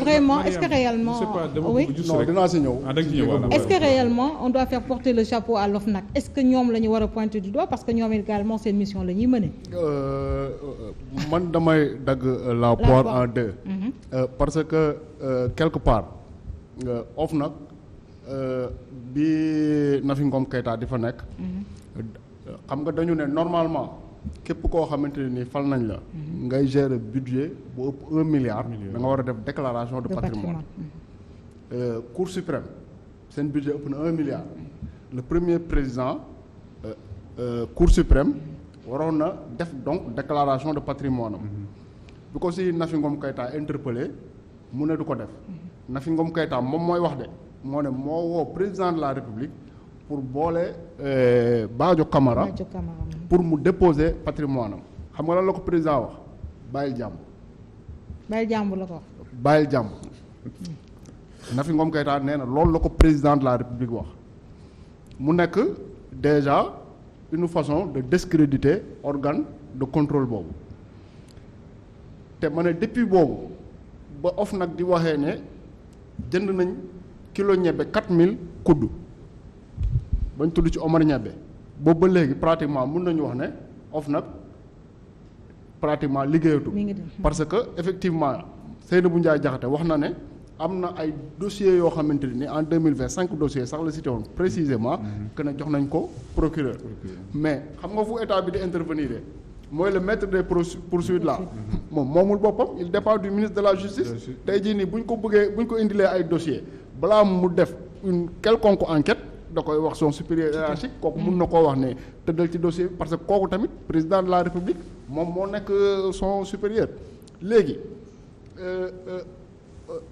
vraiment est-ce que réellement oui non dinaa si ñëw. est-ce que réellement on doit faire porter le chapeau à l'OFNAC est-ce que ñoom la ñu war a pointer du doigt parce que ñoom également seen mission la ñuy mener. man damay dagg la poire en deux. Parce que quelque part OFNAC bi Nafi Ngom Keïta di fa nekk. xam nga dañu ne normalement képp koo xamante ne ni fal nañ la. ngay gérer budget bu ëpp 1 milliard. da nga war a def déclaration de patrimoine. Cour suprême seen budget ëpp na 1 milliard. le premier président Cour suprême waroon na def donc déclaration de patrimoine am. bi ko si Nafi Ngom Keïta interpellé mu ne du ko def. Nafi Ngom Keïta moom mooy wax de moo ne moo woo président de la république pour boole Badio Camara pour mu déposer patrimoine am xam nga lan la ko président wax bàyyil jàmm. bàyyil jàmm la ko wax. bàyyil jàmm. Nafi Ngom Keïta nee na loolu la ko président de la république wax mu nekk déjà une façon de discréditer organe de contrôle boobu te ma ne depuis boobu ba OFNAC di waxee ne jënd nañ kilo ñebbe 4000 kudd bañ tudd ci Omar ñebbe boobu ba léegi pratiquement mun nañu wax ne OFNAC pratiquement liggéeyatu parce que effectivement Seynabou Ndiaye Diakhaté wax na ne am na ay dossiers yoo xamante ni en 2020 5 dossiers sax la cité woon précisément que ne jox nañ ko procureur mais xam nga fu état bi di intervenir mooy le maître des poursuites là moom moomul boppam il dépend du ministre de la justice tey jii nii bu ñu ko bëggee bu ñu ko indilee ay dossiers balaa mu def une quelconque enquête da koy wax son supérieur hiérarchique kooku mun na koo wax ne tëddal ci dossier parce que kooku tamit président de la république moom moo nekk son supérieur léegi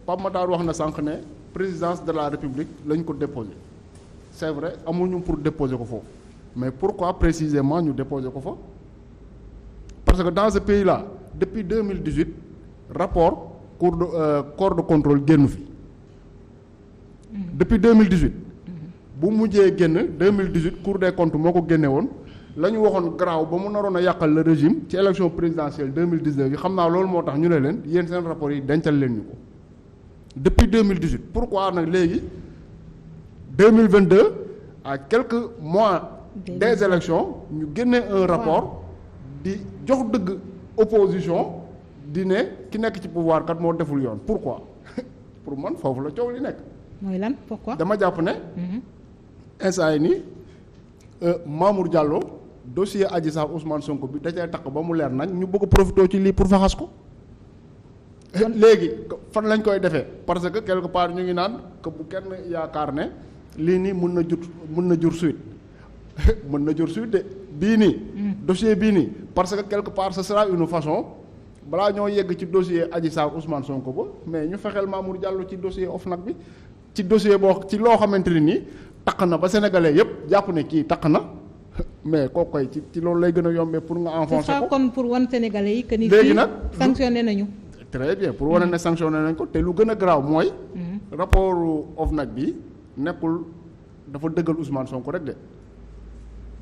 Pape Matar wax na sànq ne présidence de la république lañ ko déposé c'est vrai amuñu pour déposer ko foofu mais pourquoi précisément ñu déposer ko fa parce que dans ce pays là depuis 2018 rapport corps de contrôle génn fi depuis 2018 bu mujjee génn 2018 cour des comptes moo ko génne woon la ñu waxoon garaaw ba mu naroon a yàqal le régime ci élection présidentielle 2019 yi xam naa loolu moo tax ñu ne leen yéen seen rapport yi dencal leen ñu ko depuis 2018 pourquoi nag léegi 2022 à quelques mois des élections ñu génne un rapport di jox dëgg opposition di ne ki nekk ci pouvoir kat moo deful yoon pourquoi pour man foofu la coow li nekk. mooy lan pourquoi. dama jàpp ne. instant yi nii Mamour Diallo dossier Adji Sarr Ousmane Sonko bi da cay takk ba mu leer nañ ñu bëgg a profité ci lii pour faxas ko. léegi fan lañ koy defee parce que quelque part ñu ngi naan que bu kenn yaakaar ne lii nii mën na jur suite mën na jur suite de bii nii. dossier bii nii parce que quelque part ce sera une façon balaa ñoo yegg ci dossier Adji Sarr Ousmane Sonko ba mais ñu fexeel Mamour Diallo ci dossier OFNAC bi ci dossier boo ci loo xamante ne nii takk na ba sénégalais yépp jàpp ne kii takk na mais kooku koy ci loolu lay gën a yombee pour nga enfoncer ko. kon pour wan sénégalais yi que ni léegi nag sanctionné nañu. très bien pour wane ne sanctionné nañ ko te lu gën a garaaw mooy. rapport OFNAC bi nekkul dafa dëggal Ousmane Sonko rek de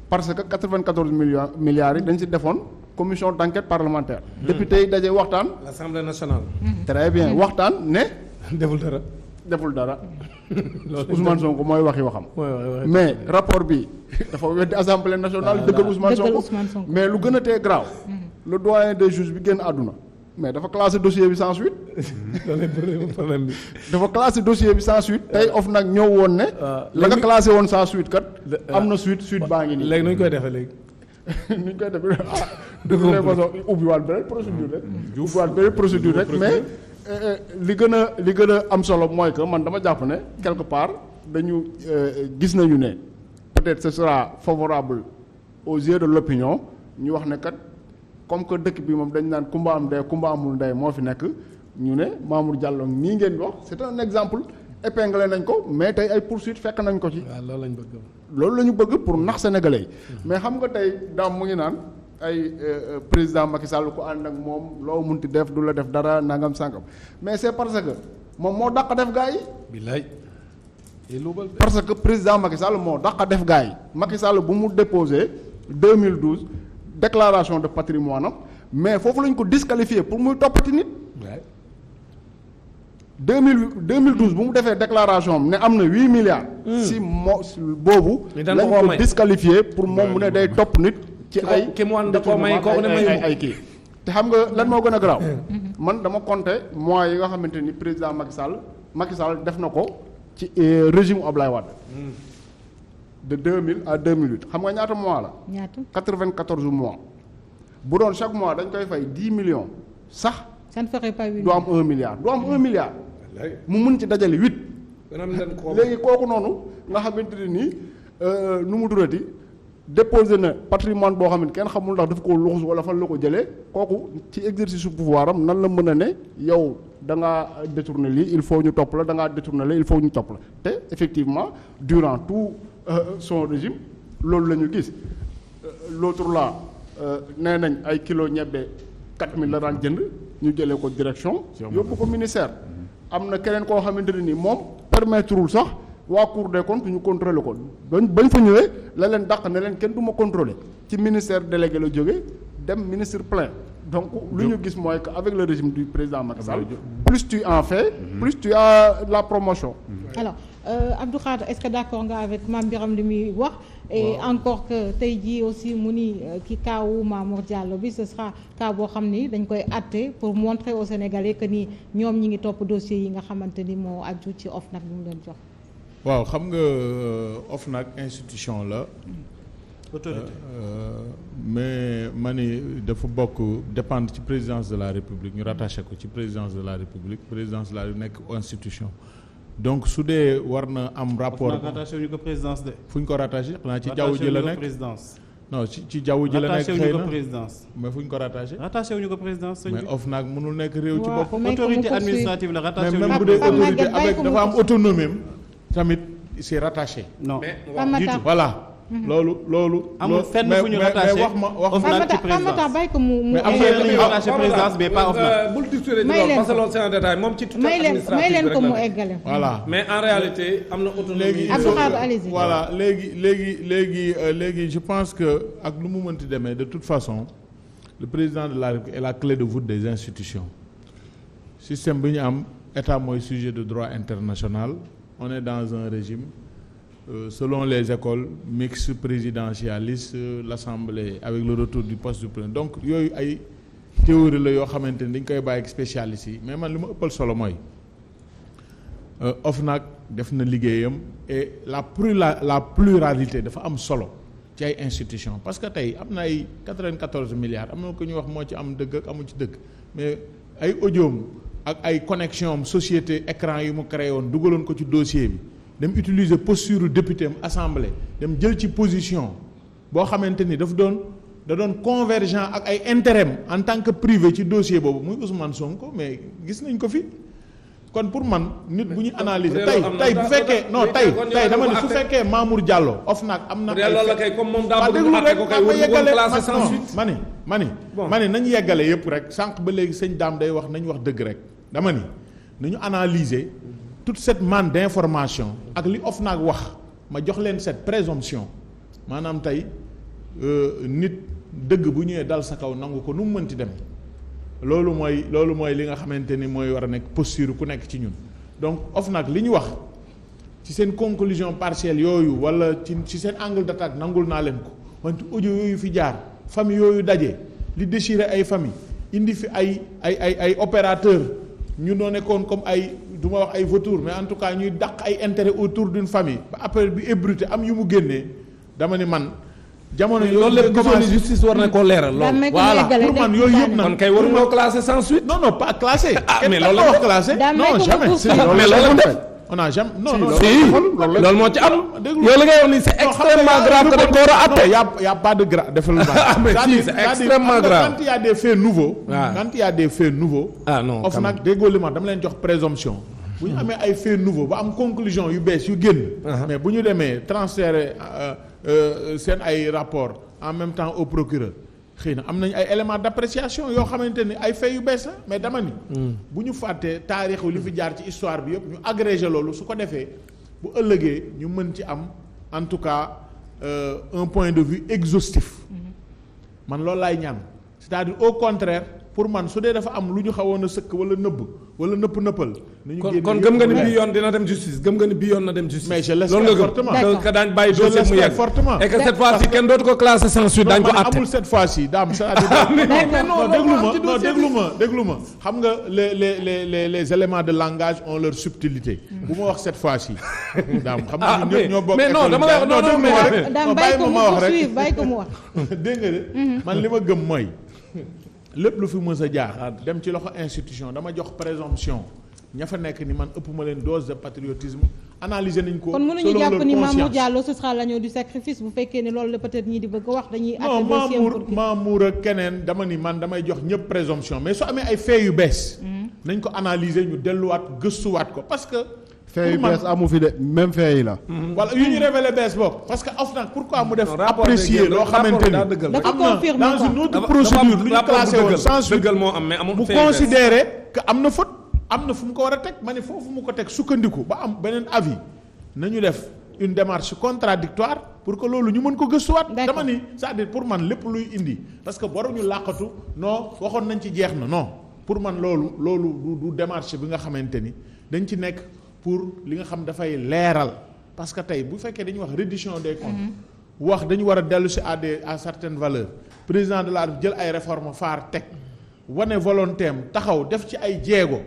parce que 94 milliards yi dañ ci defoon commission d'enquête parlementaire. député yi daje waxtaan. l'Assemblée nationale. très bien waxtaan ne. deful dara. Ousmane Sonko mooy waxi waxam. mais rapport bi dafa weddi Assemblée nationale dëggal Ousmane Sonko mais lu gën a tee garaaw. le doyen des juges bi génn àdduna. mais dafa classé dossier bi sans suite. problème bi. dafa classé dossier bi sans suite tey OFNAC ñëw woon ne. la nga classé woon sans suite kat. am na suite baa ngi nii. léegi nu ñu koy defee léegi. nu ñu koy defee de toute façon ubbiwaat beneen procédure rek. ubbiwaat beneen procédure rek mais li gën a am solo mooy que man dama jàpp ne quelque part dañu gis nañu ne peut-être ce sera favorable aux yeux de l'opinion ñu wax ne kat. comme que dëkk bi moom dañ naan kumba am ndey kumba amul ndey moo fi nekk ñu ne Mamour Diallo nii ngeen wax c'est un exemple épinglé nañ ko mais tey ay poursuites fekk nañ ko ci. waaw loolu lañ bëgg. loolu la ñu bëgg pour nax sénégalais yi. mais xam nga tey daam mu ngi naan ay président Macky Sall ku ànd ak moom loo munti def du la def dara nangam sàngam mais c'est parce que moom moo dàq def gaa yi. billaay. parce que président Macky Sall moo dàq def gaa yi Macky Sall bu mu déposé 2012. déclaration de patrimoine am mais foofu lañ ko disqualifié pour muy toppati nit 2012 bu mu defee déclaration am ne am na 8 milliards. si boobu. lañ ko disqualifié pour moom mu ne day topp nit. ci ay ay kii. te xam nga lan moo gën a garaaw. man dama compter mois yi nga xamante ni président Macky Sall def na ko ci régime Ablaye Wade. de 2000 à 2008 xam nga ñaata mois la. ñaata 94 mois. bu doon chaque mois dañ koy fay 10 millions sax. ça ne ferait pas 8 du am 1 milliard du am 1 milliard. mu mun ci dajale 8. léegi kooku noonu nga xamante ne nii nu mu durati déposé na patrimoine boo xam ne kenn xamul ndax dafa ko luxus wala fan la ko jëlee kooku ci exercice su pouvoir am nan la mën a ne yow da ngaa détourné lii il faut ñu topp la da ngaa détourné lii il faut ñu topp la te effectivement durant tout son régime loolu la ñu gis l'autre là nee nañ ay kilo ñebbe 4000 la daan jënd ñu jëlee ko direction yóbbu ko ministère am na keneen koo xamante ne ni moom permettrewul sax waa Cour des comptes ñu contrôler ko bañ fa ñëwee la leen dàq ne leen kenn du ma contrôler ci ministère délégué la jóge dem ministre plein donc lu ñu gis mooy que avec le régime du président Macky Sall plus tu en fais plus tu as la promotion. Alors Abdou Khadre est-ce que d'accord nga avec Mame Birame li muy wax et encore que tey jii aussi mu ni ki kaawu Mamour Diallo bi ce sera cas boo xam ni dañ koy àtte pour montrer aux Sénégalais que ni ñoom ñi ngi topp dossier yi nga xamante ni moo aju ci OFNAC bi mu leen jox. waaw xam nga OFNAC institution la. autorité mais ma ni dafa bokk dépendre ci présidence de la République ñu rattaché ko ci présidence de la République présidence de la République nekk institution. donc su dee war na am rapport. rattaché wu ñu ko présidence de. fu ñu ko rattaché xanaa ci jaww ji la nekk présidence. non ci jaww ji la nekk xëy na présidence. mais fu ñu ko rattaché. rattaché wu ñu ko présidence. mais OFNAC mënul nekk réew ci boppam. autorité administrative la rattaché wu ñu même bu dee autorité avec dafa am autonomie tamit c'est rattaché. non voilà. loolu. amul fenn fu ñu rattaché mais wax ma ci présidence bàyyi ko mu am na ñu rattaché présidence mais pas OFNAC. bul discuter parce que loolu c'est en détail moom ci tutelle administrative may leen ko mu eggale. voilà mais en réalité am na autonomie. voilà léegi je pense que ak lu mu mënti demee de toute façon le président de la République est la clé de voûte des institutions système bi ñu am état mooy sujet de droit international on est dans un régime. Selon les écoles mixte présidentialiste l'Assemblée avec le retour du poste du président donc yooyu ay théorie la yoo xamante ni dañ koy bàyyi ak spécialistes yi mais man li ma ëppal solo mooy OFNAC def na liggéeyam et la pluralité dafa am solo ci ay institutions parce que tey am na ay 94 milliards am na ko ñuy wax moo ci am dëgg ak amu ci dëgg mais ay audioom ak ay connexion am société écran yu mu créé woon dugaloon ko ci dossier bi dem utiliser posture député am assemblée dem jël ci position boo xamante ni da doon convergent ak ay intérêt en tant que privé ci dossier boobu muy Ousmane Sonko mais gis nañ ko fi kon pour man nit bu ñu analyser tey bu fekkee non tey dama ne su fekkee Mamour Diallo OFNAC am na la kay comme moom daa bëgg àtte ko kay war classé sans suite ma ni nañ yeggale yëpp rek sànq ba léegi sëñ Dame day wax nañ wax dëgg rek dama ni nañu analyser toute cette manne d'information ak li OFNAC wax ma jox leen cette présomption maanaam tey nit dëgg bu ñëwee dal sa kaw nangu ko nu mu mënti demee loolu mooy li nga xamante ni mooy war a nekk posture ku nekk ci ñun donc OFNAC li ñu wax ci seen conclusion partielle yooyu wala ci seen angle d'attaque nangul naa leen ko wante audio yooyu fi jaar famille yooyu daje li déchiré ay famille indi fi ay opérateur ñu noo nekkoon comme ay du ma wax ay vautours mais en tout cas ñuy dàq ay intérêt autour d'une famille ba après bi ébruité am yu mu génnee dama ni man jamono yooyu loolu lépp gisoon ni justice war na koo leeral loolu voilà pour man yooyu yëpp nag kon kay waruñoo classé sans suite non pas classé mais loolu la wax classé non jamais mais loolu la def on a jamais non loolu moo ci am yow li ngay wax ni c'est extrêmement grave que dañ ko war a atte y a pas de grave defal mais si c'est extrêmement grave quand il y a des faits nouveaux quand il y a des faits nouveaux non OFNAC déggoo li ma dama leen jox présomption bu ñu amee ay faits nouveaux ba am conclusion yu bees yu génn mais bu ñu demee transférer seen ay rapport en même temps au procureur xëy na am nañ ay éléments d'appréciation yoo xamante ni ay faits yu bees la mais dama ni bu ñu fàttee taarixu li fi jaar ci histoire bi yëpp ñu agrégé loolu su ko defee bu ëllëgee ñu mën ci am en tout cas un point de vue exhaustif man loolu laay ñaan c'est-à-dire au contraire pour man su dee dafa am lu ñu xawoon a sëkk wala nëbb wala nëppal. nañu génne kon gëm nga ni bii yoon dina dem justice gëm nga ni bii yoon na dem justice. mais je l'espère fortement que daañu bàyyi dossier mu yegg fortement. et que cette fois-ci kenn dootu ko classé sans suite daañu ko àtte. amul cette fois-ci daam déglu ma xam nga les éléments de langage ont leur subtilité. bu ma wax cette fois-ci. daam xam nga ñun ñëpp ñoo bokk. mais non dama lay wax non mais daam bàyyi ko mu poursuivre bàyyi ko mu wax. dégg nga de man li ma gëm mooy lépp lu fi mës a jaar dem ci loxo institution dama jox présomption ña fa nekk ni man ëpp ma leen dose de patriotisme analyser nañ ko. kon mënuñu jàpp ni Mamour Diallo ce sera l'agneau du sacrifice bu fekkee ne loolu la peut-être ñii di bëgg a wax dañuy. non Mamour ak keneen dama ni man damay jox ñëpp présomption mais su amee ay faits yu bees. nañ ko analyser ñu delluwaat gëstuwaat ko parce que. fee yu bees amu fi de même fee yi la. wala yu ñu révélé bees bokk parce que OFNAC pourquoi mu def apprécier loo xamante ni dafa confirmer am na dans une autre procédure lu ñu classé woon sans suite dëggal moo am mais amul mu considéré que am na faute am na fu mu ko war a teg ma ne foofu mu ko teg sukkandiku ba am beneen avis nañu def une démarche contradictoire pour que loolu ñu mën ko gëstuwaat. dama ni c'est-à-dire pour man lépp luy indi parce que waruñu làqatu non waxoon nañ ci jeex na non pour man loolu du démarche bi nga xamante ni dañ ci nekk. pour li nga xam dafay leeral parce que tey bu fekkee dañuy wax reddition des comptes wax dañu war a dellu si à certaines valeurs président de la République jël ay réformes phares teg wane volonté am taxaw def ci ay jéego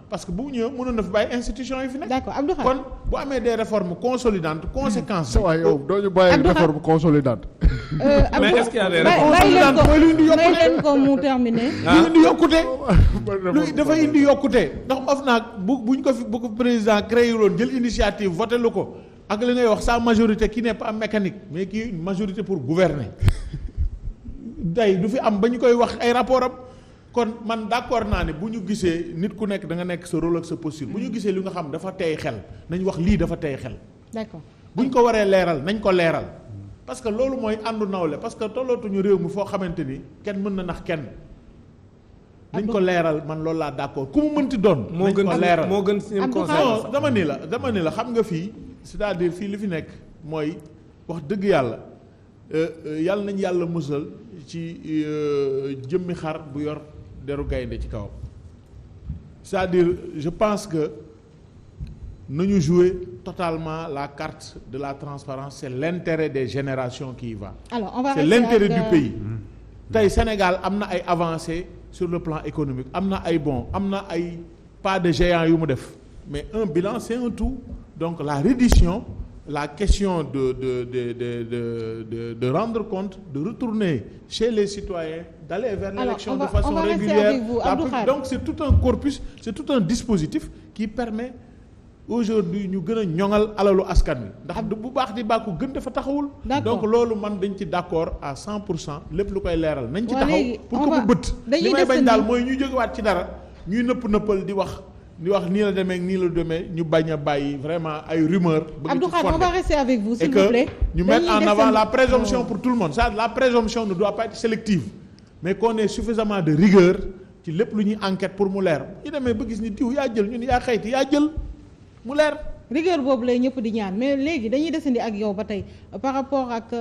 parce que bu ñëwee mënoon na fi bàyyi institution yi fi nekk. d'accord Abdou Khadre kon bu amee des réformes consolidantes conséquences. waaw yow doo ñu bàyyi réforme consolidante. mais est-ce qu'il y a des may leen ko mu terminer. lu indi yokkute. lu dafa indi yokkute ndax OFNAC buñ ko fi bu ko président créé woon jël initiative voté lu ko ak li ngay wax sa majorité qui n'est pas mécanique mais qui une majorité pour gouverner day du fi am ba ñu koy wax ay rapport am. kon man d'accord naa ne bu ñu gisee nit ku nekk da nga nekk sa rôle ak sa posture bu ñu gisee li nga xam dafa tey xel nañ wax lii dafa tey xel. d'accord bu ñu ko waree leeral nañ ko leeral parce que loolu mooy àndu nawle parce que tollootuñu réew mi foo xamante ni kenn mën na nax kenn. nañ ko leeral man loolu laa d'accord ku mu mënti doon. nañ ko leeral moo gën si conseil. dama ni la xam nga fii c'est-à-dire fii li fi nekk mooy wax dëgg yàlla yàlla nañ yàlla musal ci jëmmi xar bu yor. deru gaynde ci kawam c'est-à-dire je pense que nañu jouer totalement la carte de la transparence c'est l'intérêt des générations qui y va. Alors on va c'est l'intérêt du pays. tey Sénégal am na ay avancées sur le plan économique am na ay bons am na ay pas de géant yu mu def mais un bilan c'est un tout donc la reddition la question de rendre compte de retourner chez les citoyens d'aller vers l'élection de façon régulière donc c'est tout un corpus c'est tout un dispositif qui permet aujourd'hui ñu gën a ñoŋal alalu askan wi ndax bu baax di bàkku gën dafa taxawul donc loolu man dañ ci d'accord à 100% lépp lu koy leeral nañ ci taxaw pour que mu bët li may bañ daal mooy ñu jógewaat ci dara ñuy nëppal di wax nii la demee nii la demee ñu bañ a bàyyi vraiment ay rumeurs. Abdou Khadre on va rester avec vous s'il vous plaît. ñu mettre en avant la présomption pour tout le monde ça la présomption ne doit pas être sélective mais qu'on ait suffisamment de rigueur ci lépp lu ñuy enquête pour mu leer ñu demee ba gis ni diw yaa jël ñun yaa xayti yaa jël mu leer. rigueur boobu lay ñëpp di ñaan mais léegi dañuy desandi ak yow ba tey par rapport ak.